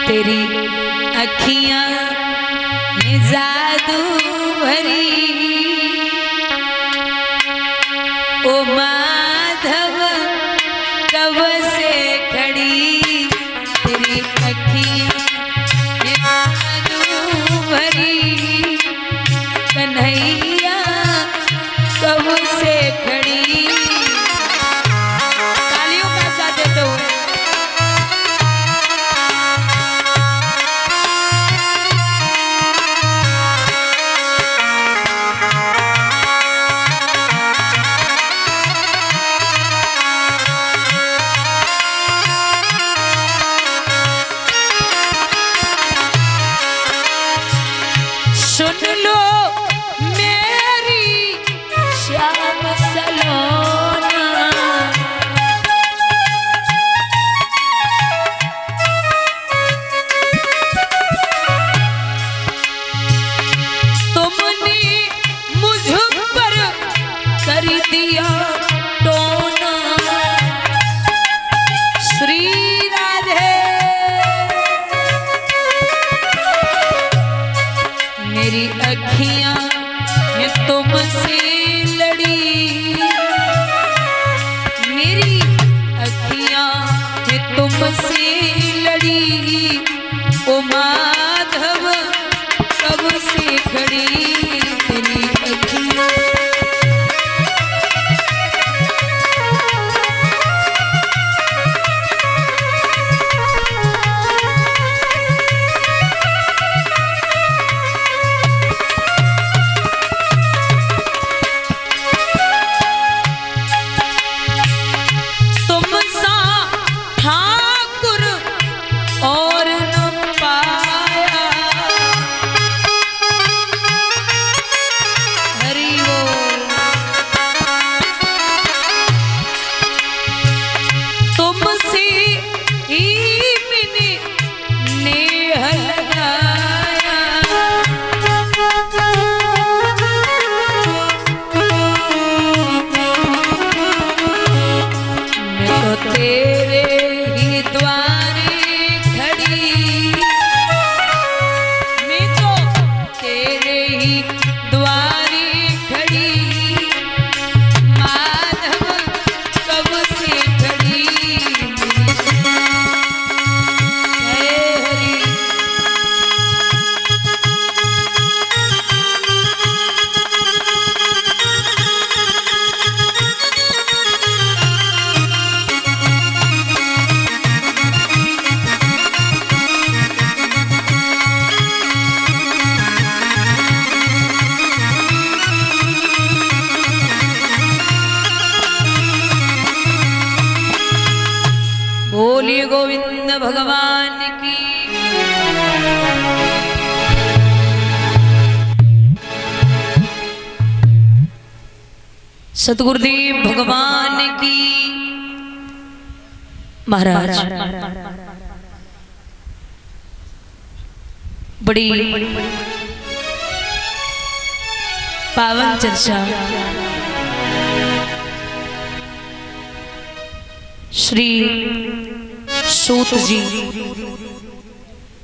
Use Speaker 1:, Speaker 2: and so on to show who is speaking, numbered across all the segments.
Speaker 1: तेरी अखियां में जादू भरी, ओ माधव कब से खड़ी, तेरी अखियां में जादू भरी, कन्हैया कब से खड़ी। तालियों का साथ देते हो। सुन लो मेरी श्याम सलोना, तुमने मुझ पर कर दिया टोना। श्री राधे मेरी अखियां ये तुमसे लड़ी, मेरी अखियां ये तुमसे लड़ी, ओ माधव कब से खड़ी, तेरी अखियां। तेरे ही द्वारे खड़ी, मैं तो तेरे ही द्वारे खड़ी, माधव कब से खड़ी। जय हरि। बोलिए गोविंद भगवान की। सतगुरुदेव भगवान की। महाराज बड़ी पावन चर्चा श्री सूत जी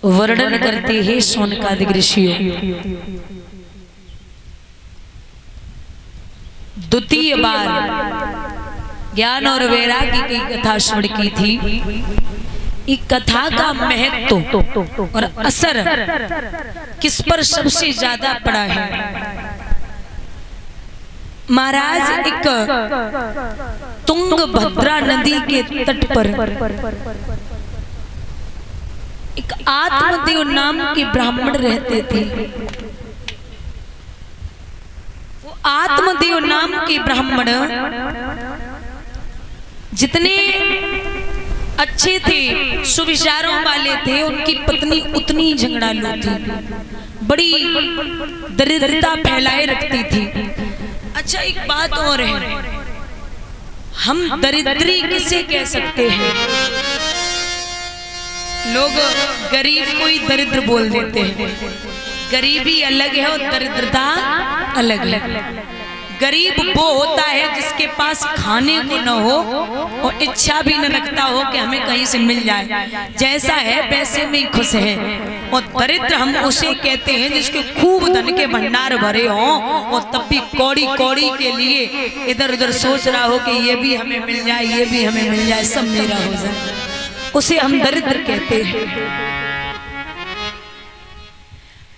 Speaker 1: वर्णन करते हैं शौनकादिक ऋषियों। द्वितीय बार ज्ञान और वैराग्य की कथा श्रवण की थी। इस कथा का महत्व और असर किस पर सबसे ज्यादा पड़ा है? महाराज एक तुंगभद्रा नदी के तट पर एक आत्मदेव नाम के ब्राह्मण रहते थे। वो आत्मदेव नाम के ब्राह्मण जितने अच्छे थे, सुविचारों वाले थे, उनकी पत्नी उतनी झगड़ालू थी, बड़ी दरिद्रता फैलाए रखती थी। अच्छा, एक बात और है, हम दरिद्री किसे कह सकते हैं? लोग गरीब को ही दरिद्र बोल देते हैं। गरीबी अलग है और दरिद्रता अलग है। गरीब वो होता है जिसके पास खाने को न हो और इच्छा भी न रखता हो कि हमें कहीं से मिल जाए, जैसा है वैसे में ही खुश है। और दरिद्र हम उसे कहते हैं जिसके खूब धन के भंडार भरे हों और तब भी कौड़ी कौड़ी के लिए इधर उधर सोच रहा हो कि ये भी हमें मिल जाए, ये भी हमें मिल जाए, सब मेरा हो जाए, उसे हम दरिद्र कहते हैं।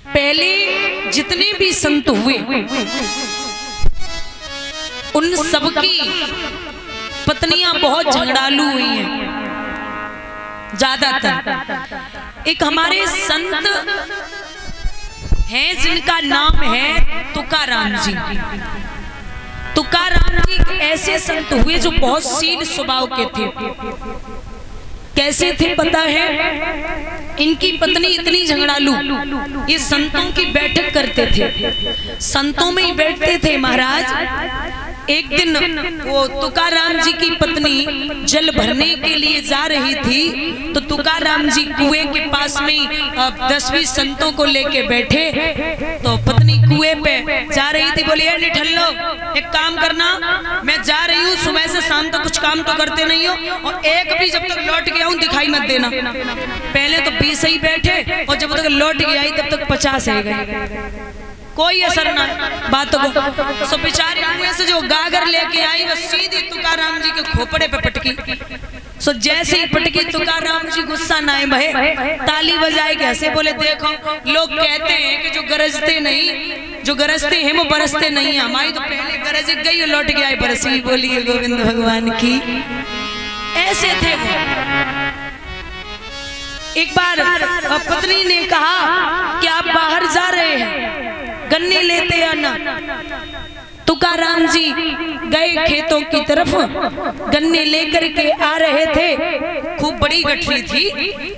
Speaker 1: पहले जितने भी संत हुए उन सबकी पत्नियां बहुत झगड़ालू हुई हैं ज्यादातर। एक हमारे संत हैं जिनका नाम है तुकाराम जी। तुकाराम जी ऐसे संत हुए जो बहुत शील स्वभाव के थे। कैसे थे पता है? इनकी पत्नी इतनी झगड़ालू, ये संतों की बैठक करते थे, संतों में ही बैठते थे महाराज। एक दिन वो तुकाराम जी की पत्नी जल भरने के लिए जा रही थी, तो तुकाराम जी कुएं के पास में 10-20 संतों को लेके बैठे। तो पत्नी कुएं पे जा रही थी, बोली निठल्लो एक काम करना, मैं जा रही हूँ, सुबह से शाम तक कुछ काम तो करते नहीं हो, और एक भी जब तक लौट के आऊं दिखाई मत देना। पहले तो 20 ही बैठे और जब तक लौट के आई तब तक 50 है गए, कोई असर ना बातों को। सो बेचारी कुएं से जो गागर लेके आई बस सीधी तुकाराम जी के खोपड़े पे पटकी। सो जैसे ही पटकी तुकाराम जी गुस्सा ना आए भय, ताली बजाए के हंसे, बोले देखो लोग कहते हैं कि जो गरजते नहीं, जो गरजते हैं वो बरसते नहीं है, हमारी तो पहले गरज गई और लौट के आई बरसी। बोलिए गोविंद भगवान की। ऐसे थे वो। एक बार पत्नी ने कहा कि आप बाहर जा रहे हैं, गन्ने लेते आना। तुकाराम जी गए खेतों की तरफ, गन्ने लेकर के आ रहे थे। खूब बड़ी गठरी थी,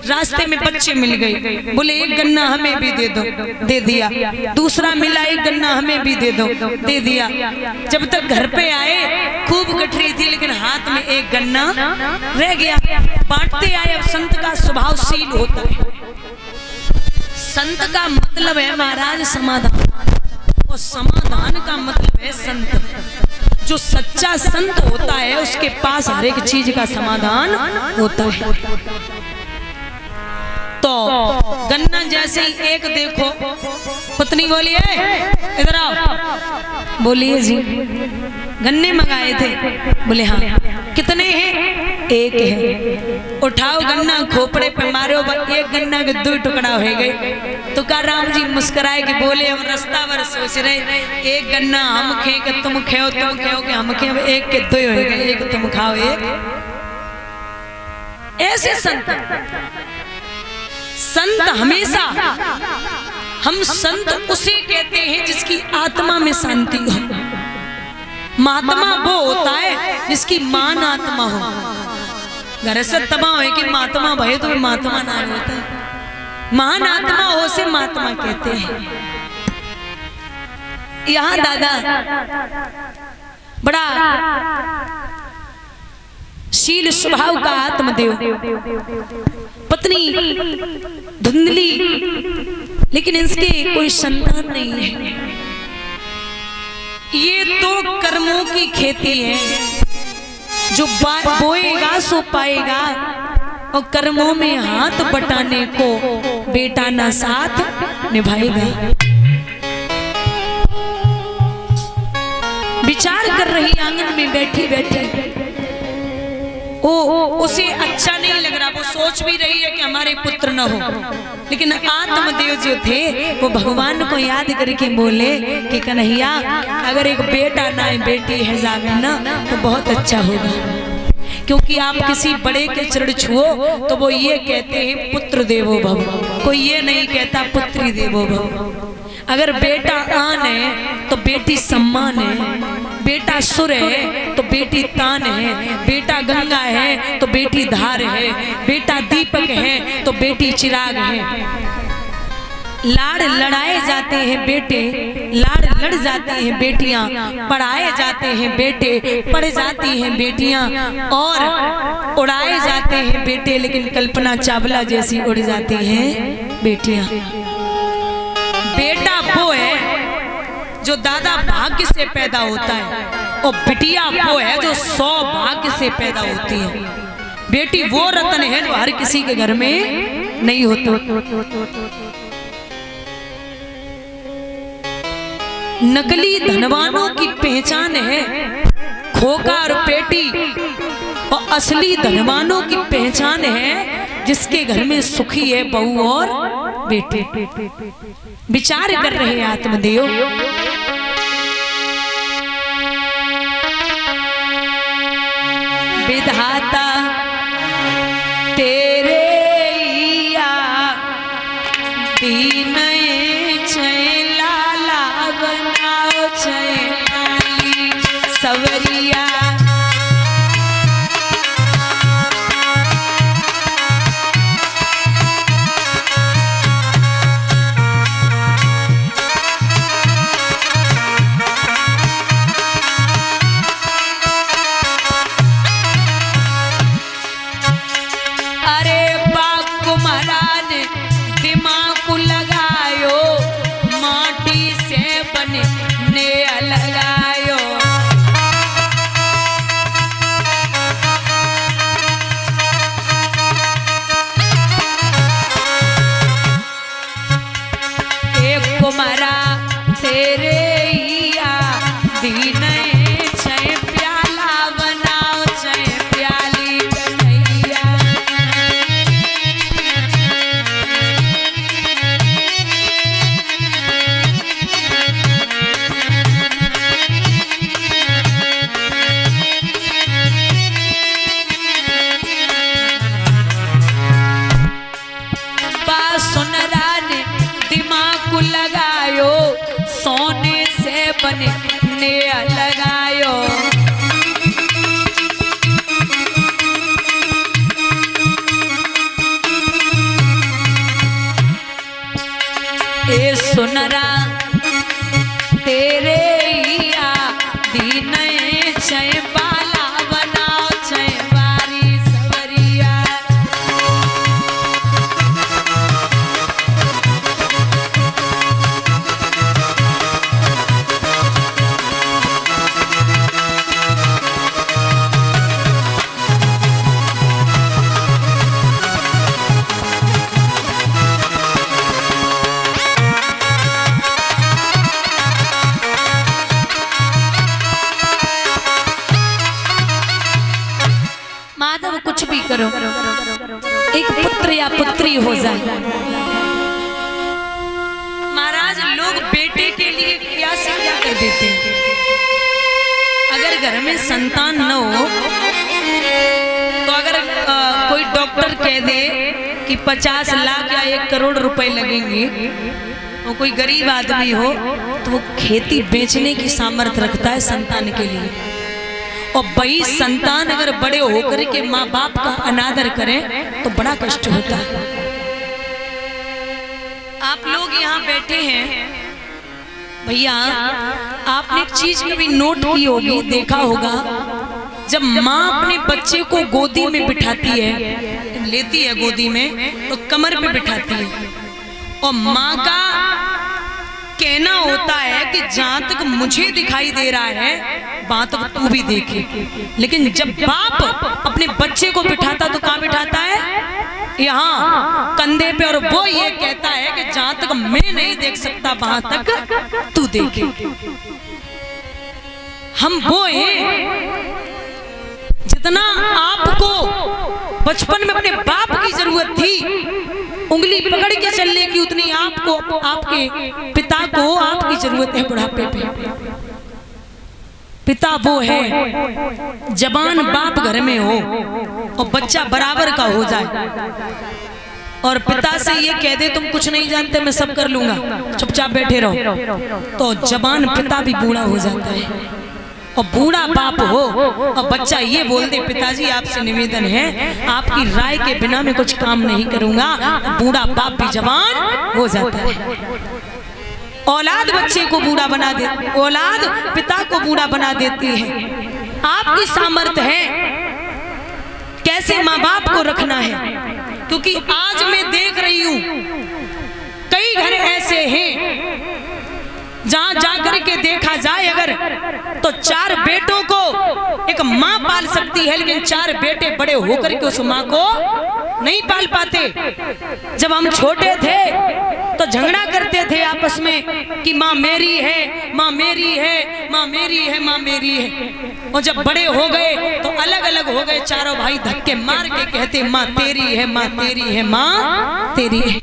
Speaker 1: रास्ते में बच्चे मिल गए, बोले एक गन्ना हमें भी दे दो, दे दिया। दूसरा मिला, एक गन्ना हमें भी दे दो, दे दिया। जब तक घर पे आए खूब गठरी थी लेकिन हाथ में एक गन्ना रह गया। बांटते आए। अब संत का स्वभावशील होता है, संत का मतलब है महाराज समाधान, और समाधान का मतलब है संत। जो सच्चा संत होता है उसके पास हर एक चीज का समाधान होता है। तो गन्ना जैसे ही एक देखो, पत्नी बोली इधर आओ। बोलिए जी, गन्ने मंगाए थे? बोले हाँ। कितने हैं? एक है। उठाओ गन्ना, खोपड़े पे मारो, एक गन्ना के 2 टुकड़ा हो गए। तुकाराम जी मुस्कुराए के बोले हम रास्ता भर सोच रहे, एक गन्ना हम खे के तुम खेओ, तुम खेओ के हम खेओ, एक के 2 हो गए, एक तुम खाओ एक। ऐसे संत हमेशा, हम संत उसे कहते हैं जिसकी आत्मा में शांति हो। महात्मा वो होता है जिसकी मान आत्मा हो। घर से तबाह है कि महात्मा भय तो महात्मा ना होता है, महान आत्मा हो से महात्मा कहते हैं। यहाँ दादा बड़ा शील स्वभाव का आत्मदेव, पत्नी धुंधली लेकिन इसके कोई संतान नहीं है। ये तो कर्मों की खेती है, जो बोएगा सो पाएगा, और कर्मों में हाथ बटाने को बेटा ना साथ निभाएगा। विचार कर रही आंगन में बैठी बैठी, उसे अच्छा नहीं लग रहा, वो सोच भी रही है कि हमारे पुत्र न हो, लेकिन आत्मदेव जो थे वो भगवान को याद करके बोले कि कन्हैया अगर एक बेटा ना बेटी है जावे ना तो बहुत अच्छा होगा। क्योंकि आप किसी बड़े के चरण छुओ तो वो ये कहते हैं पुत्र देवो भव, कोई ये नहीं कहता पुत्री देवो भव। अगर बेटा आन है तो बेटी सम्मान है, बेटा सुर है तो बेटी तान है, बेटा गंगा है तो बेटी धार है, बेटा दीपक है तो बेटी चिराग है। लाड़ लड़ाए जाते हैं बेटे, लाड़ लड़ जाती हैं बेटियां, पढ़ाए जाते हैं बेटे, पढ़ जाती हैं बेटियां, और उड़ाए जाते हैं बेटे, लेकिन कल्पना चावला जैसी उड़ जाती हैं बेटियां। बेटा वो है जो दादा भाग्य से पैदा होता है, और बिटिया वो है जो सौभाग्य से पैदा होती है। बेटी वो रतन है जो हर किसी के घर में नहीं होता। नकली धनवानों की पहचान है खोका और पेटी, और असली धनवानों की पहचान है जिसके घर में सुखी है बहू और बेटे। विचार कर रहे हैं आत्मदेव। विधाता तेरे या दीन लाला बनाओ चैनाली सवरिया। लगायो ए सुनरा तेरे या दीन चय बाला बनाओ चय बारी सवरिया। कुछ भी करो, एक पुत्र या पुत्री हो जाए। महाराज लोग बेटे के लिए क्या से क्या कर देते हैं। अगर घर में संतान न हो तो अगर कोई डॉक्टर कह दे कि 50 लाख या 1 करोड़ रुपए लगेंगे, और कोई गरीब आदमी हो तो वो खेती बेचने की सामर्थ्य रखता है संतान के लिए। और वही संतान अगर बड़े होकर के माँ बाप का अनादर करें तो बड़ा कष्ट होता है। आप लोग यहाँ बैठे हैं भैया, आपने एक चीज कभी नोट की होगी, देखा होगा, जब माँ अपने बच्चे को गोदी में बिठाती है, लेती है गोदी में, तो कमर पे बिठाती है, और माँ का कहना होता है कि जहां तक मुझे दिखाई दे रहा है वहां तक तू भी देखे। लेकिन जब बाप अपने बच्चे को बिठाता तो कहाँ बिठाता है? यहाँ कंधे पे, और वो ये कहता है कि जहां तक मैं नहीं देख सकता वहां तक तू देखे। हम वो हैं जितना आपको बचपन में अपने बाप की जरूरत थी उंगली पकड़ के चलने की, उतनी आपको आपके पिता को आपकी जरूरत है बुढ़ापे पे। पिता वो है जवान बाप घर में हो और बच्चा बराबर का हो जाए, और पिता से ये कह दे तुम कुछ नहीं जानते मैं सब कर लूंगा, चुपचाप बैठे रहो, तो जवान पिता भी बूढ़ा हो जाता है। और बूढ़ा बाप हो और बच्चा ये बोल दे पिताजी आपसे निवेदन है आपकी राय के बिना मैं कुछ काम नहीं करूंगा, बूढ़ा बाप भी जवान हो जाता है। औलाद बच्चे को बूढ़ा बना दे, औलाद पिता को बूढ़ा बना देती है। आपकी सामर्थ्य है कैसे माँ बाप को रखना है, क्योंकि आज मैं देख रही हूं कई घर ऐसे हैं जहां जाकर के तो 4 बेटों को एक माँ पाल सकती है, लेकिन 4 बेटे बड़े होकर के उस माँ को नहीं पाल पाते। जब हम छोटे थे तो झगड़ा करते थे आपस में कि माँ मेरी है, माँ मेरी है, माँ मेरी है, माँ मेरी है। और जब बड़े हो गए तो अलग अलग हो गए, चारों भाई धक्के मार के कहते माँ तेरी है, माँ तेरी है, माँ तेरी है।